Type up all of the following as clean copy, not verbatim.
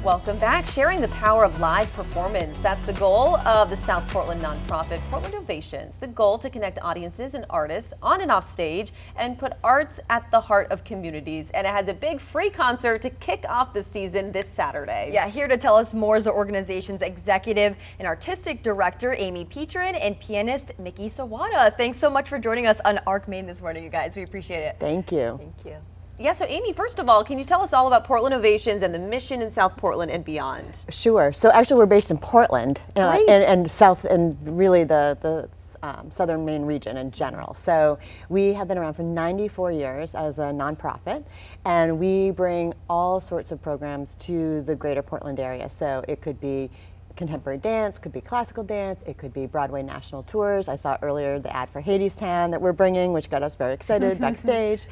Welcome back. Sharing the power of live performance. That's the goal of the South Portland nonprofit Portland Ovations. The goal to connect audiences and artists on and off stage and put arts at the heart of communities. And it has a big free concert to kick off the season this Saturday. Yeah, here to tell us more is the organization's executive and artistic director, Aimee Petrin, and pianist, Miki Sawada. Thanks so much for joining us on ARC Maine this morning, you guys. We appreciate it. Thank you. Thank you. Yeah, so Aimee, first of all, can you tell us all about Portland Ovations and the mission in South Portland and beyond? Sure. So actually we're based in Portland and South and really the southern Maine region in general. So we have been around for 94 years as a nonprofit, and we bring all sorts of programs to the greater Portland area. So it could be contemporary dance, could be classical dance, it could be Broadway national tours. I saw earlier the ad for Hadestown that we're bringing, which got us very excited backstage.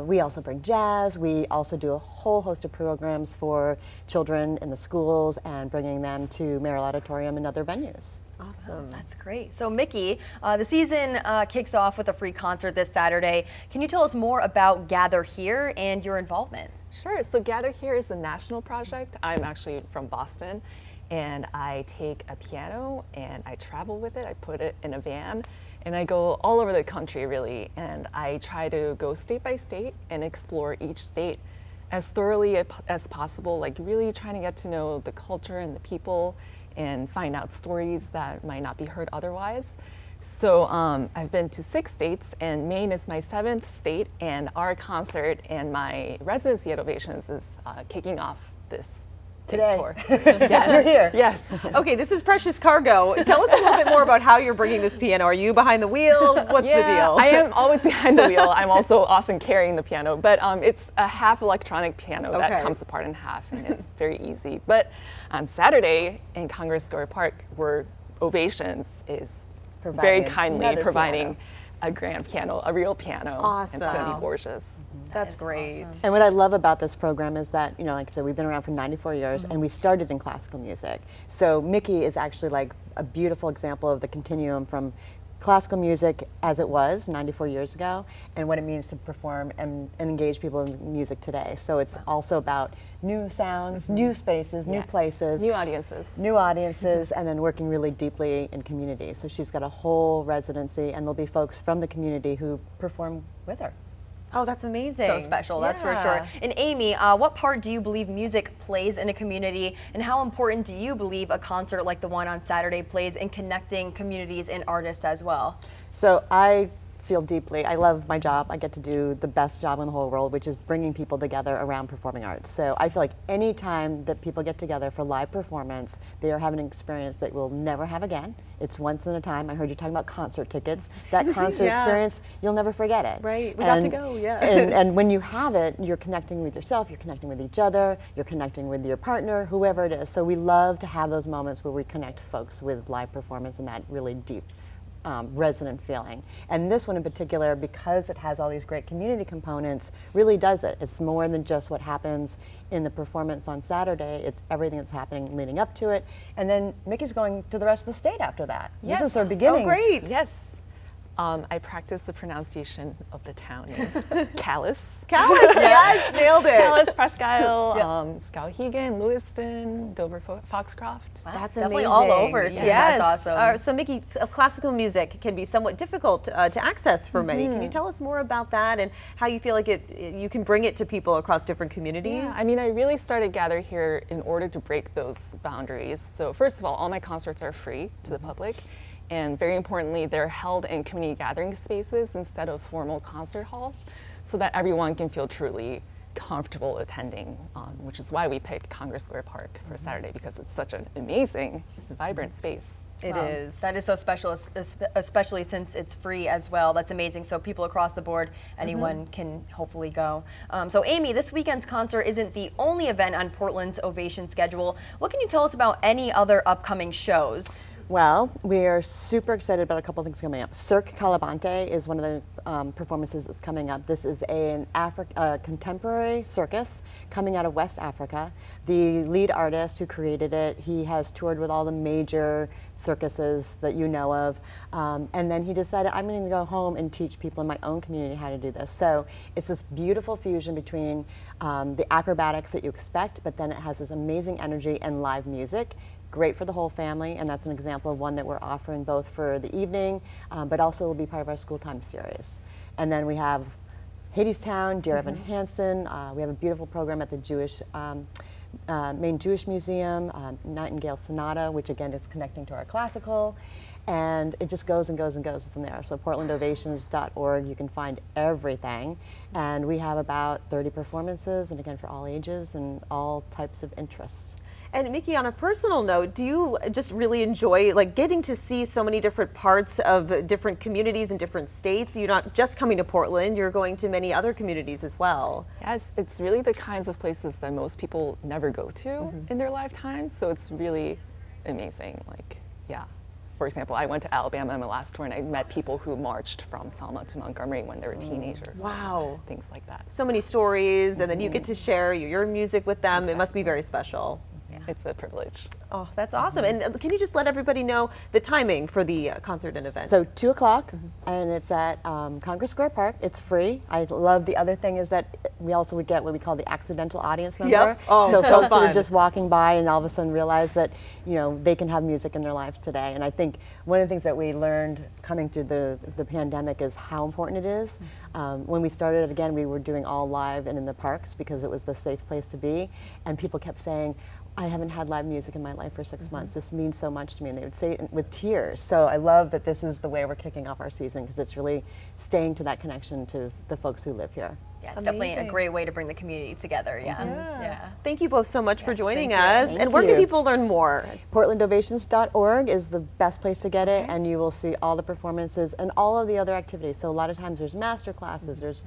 We also bring jazz. We also do a whole host of programs for children in the schools and bringing them to Merrill Auditorium and other venues. Awesome. That's great. So Miki, the season kicks off with a free concert this Saturday. Can you tell us more about Gather Here and your involvement? Sure. So Gather Here is a national project. I'm actually from Boston, and I take a piano and I travel with it. I put it in a van and I go all over the country really, and I try to go state by state and explore each state as thoroughly as possible, like really trying to get to know the culture and the people and find out stories that might not be heard otherwise. So I've been to 6 states, and Maine is my 7th state, and our concert and my residency at Ovations is kicking off this Today. tour. Yes. You're here. Yes. Okay, this is Precious Cargo. Tell us a little bit more about how you're bringing this piano. Are you behind the wheel? What's the deal? I am always behind the wheel. I'm also often carrying the piano, but it's a half electronic piano that comes apart in half, and it's very easy. But on Saturday in Congress Square Park, where Ovations is very kindly providing a grand piano, a real piano. Awesome. It's going to be gorgeous. That's great. Awesome. And what I love about this program is that, you know, like I said, we've been around for 94 years and we started in classical music. So Miki is actually like a beautiful example of the continuum from classical music as it was 94 years ago and what it means to perform and engage people in music today. So it's also about new sounds, new spaces, new places. New audiences. New audiences, and then working really deeply in community. So she's got a whole residency, and there'll be folks from the community who perform with her. Oh, that's amazing. So special, that's for sure. And Aimee, what part do you believe music plays in a community, and how important do you believe a concert like the one on Saturday plays in connecting communities and artists as well? So I feel deeply, I love my job. I get to do the best job in the whole world, which is bringing people together around performing arts. So I feel like any time that people get together for live performance, they are having an experience that we'll never have again. It's once in a time. I heard you talking about concert tickets. That concert experience, you'll never forget it. Right, we got to go, and when you have it, you're connecting with yourself, you're connecting with each other, you're connecting with your partner, whoever it is. So we love to have those moments where we connect folks with live performance and that really deep resonant feeling. And this one in particular, because it has all these great community components, really does it. It's more than just what happens in the performance on Saturday. It's everything that's happening leading up to it. And then Miki's going to the rest of the state after that. Yes. This is her beginning. Oh, great. Yes. I practice the pronunciation of the town names. Calais. Calais, yes, nailed it. Calais, Presque Isle, Skowhegan, Lewiston, Dover, Foxcroft. Wow, that's definitely amazing. all over too. Yes. That's awesome. So Miki, classical music can be somewhat difficult to access for many. Can you tell us more about that and how you feel like you can bring it to people across different communities? Yeah, I mean, I really started Gather Here in order to break those boundaries. So first of all my concerts are free to the public. And very importantly, they're held in community gathering spaces instead of formal concert halls, so that everyone can feel truly comfortable attending, which is why we picked Congress Square Park for Saturday, because it's such an amazing, vibrant space. It is. That is so special, especially since it's free as well. That's amazing. So people across the board, anyone can hopefully go. So Aimee, this weekend's concert isn't the only event on Portland's Ovation schedule. What can you tell us about any other upcoming shows? Well, we are super excited about a couple things coming up. Cirque Calabante is one of the performances that's coming up. This is a contemporary circus coming out of West Africa. The lead artist who created it, he has toured with all the major circuses that you know of, and then he decided, I'm going to go home and teach people in my own community how to do this. So it's this beautiful fusion between the acrobatics that you expect, but then it has this amazing energy and live music. Great for the whole family, and that's an example of one that we're offering both for the evening, but also will be part of our school time series. And then we have Hadestown, Dear Evan Hansen. We have a beautiful program at the Maine Jewish Museum, Nightingale Sonata, which again is connecting to our classical. And it just goes and goes and goes from there. So portlandovations.org, you can find everything. And we have about 30 performances, and again for all ages and all types of interests. And Miki, on a personal note, do you just really enjoy getting to see so many different parts of different communities in different states? You're not just coming to Portland, you're going to many other communities as well. Yes, it's really the kinds of places that most people never go to in their lifetime, so it's really amazing. Yeah. For example, I went to Alabama on my last tour and I met people who marched from Selma to Montgomery when they were teenagers. Wow. Things like that. So many stories, and then you get to share your music with them. Exactly. It must be very special. Yeah. It's a privilege. Oh, that's awesome. And can you just let everybody know the timing for the concert and event? So 2 o'clock, and it's at Congress Square Park. It's free. I love the other thing is that we also would get what we call the accidental audience member. Yep. Oh, so folks fun. that are just walking by and all of a sudden realize that they can have music in their life today. And I think one of the things that we learned coming through the pandemic is how important it is. When we started it again, we were doing all live and in the parks because it was the safe place to be. And people kept saying, I haven't had live music in my life for 6 months. This means so much to me. And they would say it with tears. So I love that this is the way we're kicking off our season because it's really staying to that connection to the folks who live here. Yeah, it's definitely a great way to bring the community together. Yeah. Thank you both so much for joining us. Thank and where you. can people learn more? Portlandovations.org is the best place to get it, and you will see all the performances and all of the other activities. So a lot of times there's master classes, there's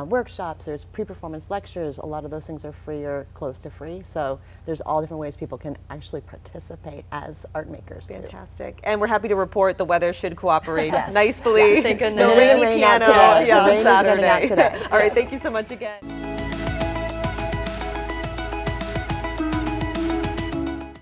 workshops, there's pre-performance lectures. A lot of those things are free or close to free. So there's all different ways people can actually participate as art makers. Fantastic. And we're happy to report the weather should cooperate nicely. Yeah, thank goodness. No rainy piano today. on The rain is getting out Saturday. today. All right, thank you so much again.